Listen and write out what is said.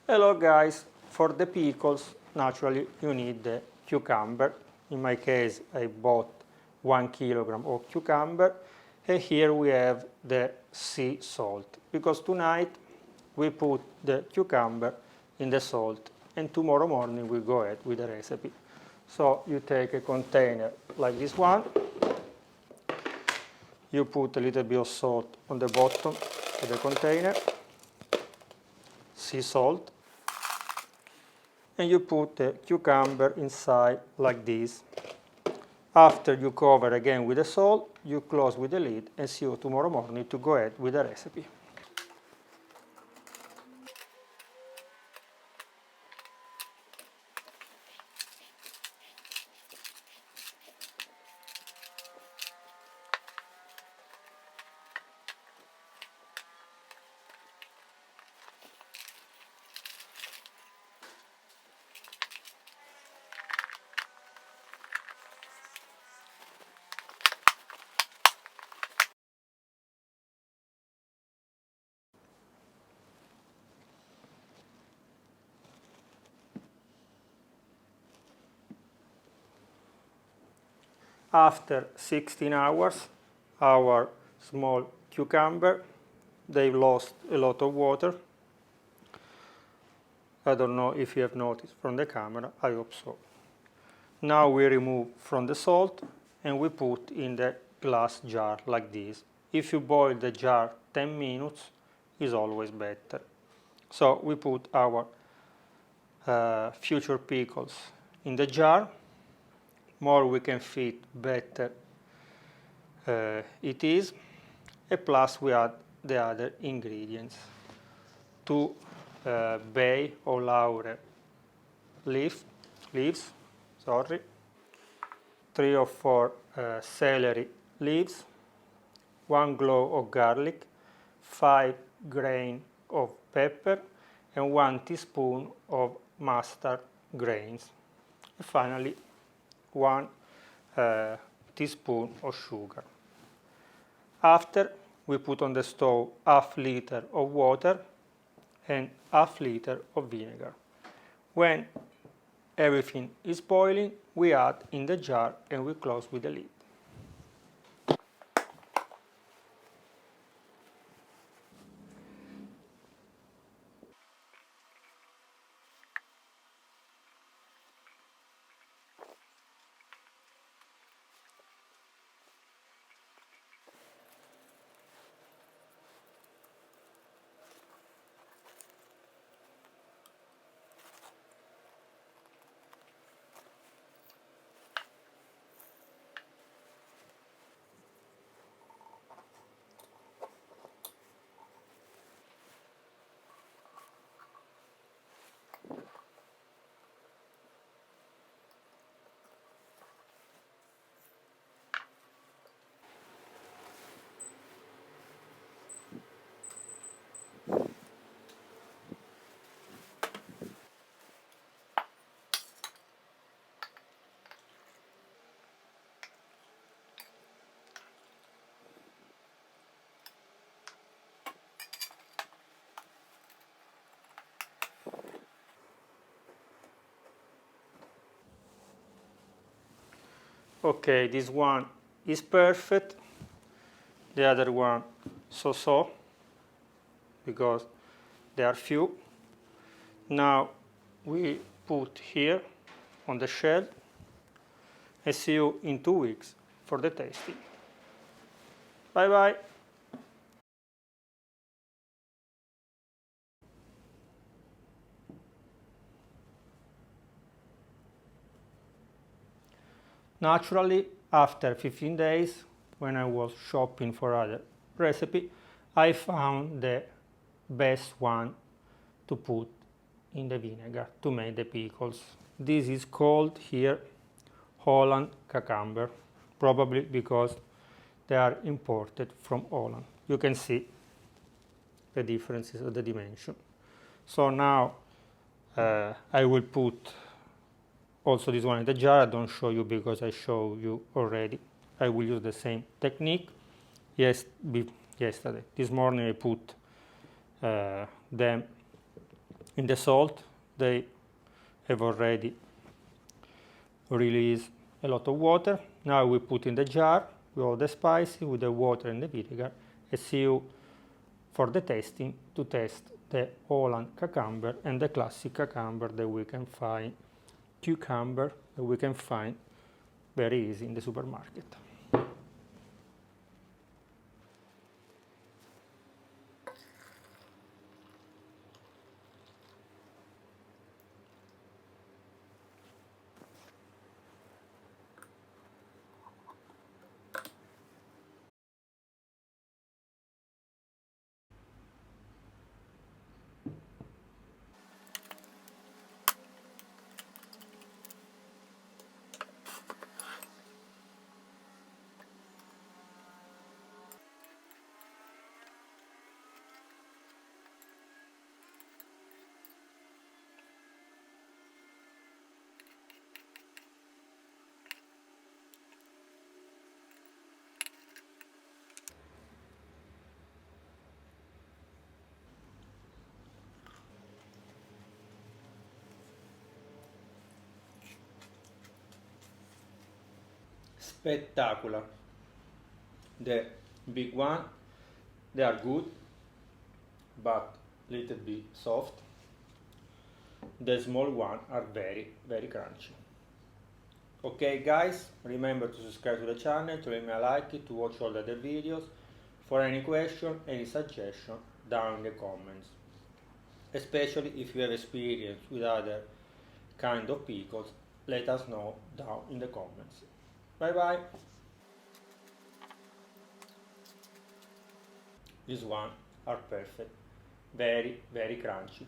Hello guys, for the pickles naturally you need the cucumber. In my case I bought 1 kilogram of cucumber, and here we have the sea salt, because tonight we put the cucumber in the salt and tomorrow morning we go ahead with the recipe. So you take a container like this one, you put a little bit of salt on the bottom of the container, sea salt, and you put the cucumber inside like this. After you cover again with the salt, you close with the lid and see you tomorrow morning to go ahead with the recipe. After 16 hours, our small cucumber, they've lost a lot of water. I don't know if you have noticed from the camera, I hope so. Now we remove from the salt and we put in the glass jar like this. If you boil the jar 10 minutes, is always better. So we put our future pickles in the jar. More we can fit, better it is. And plus we add the other ingredients. 2 bay or laurel leaves, 3 or 4 celery leaves, 1 clove of garlic, 5 grains of pepper, and 1 teaspoon of mustard grains. And finally, 1 teaspoon of sugar. After, we put on the stove half liter of water and half liter of vinegar. When everything is boiling, we add in the jar and we close with the lid. Okay, this one is perfect, the other one so-so, because they are few. Now we put here on the shell and see you in 2 weeks for the tasting. Bye bye. Naturally, after 15 days, when I was shopping for other recipe, I found the best one to put in the vinegar to make the pickles. This is called here Holland cucumber, probably because they are imported from Holland. You can see the differences of the dimension. So now I will put also this one in the jar. I don't show you because I show you already. I will use the same technique. Yesterday, this morning I put them in the salt, they have already released a lot of water. Now we put in the jar with all the spices, with the water and the vinegar, and see you for the tasting to test the Holland cucumber and the classic cucumber that we can find, cucumber that we can find very easy in the supermarket. Spectacular. The big one, they are good, but little bit soft. The small one are very crunchy. Okay guys, remember to subscribe to the channel, to leave me a like, to watch all the other videos. For any question, any suggestion, down in the comments. Especially if you have experience with other kind of pickles, let us know down in the comments. Bye bye. These ones are perfect. Very crunchy.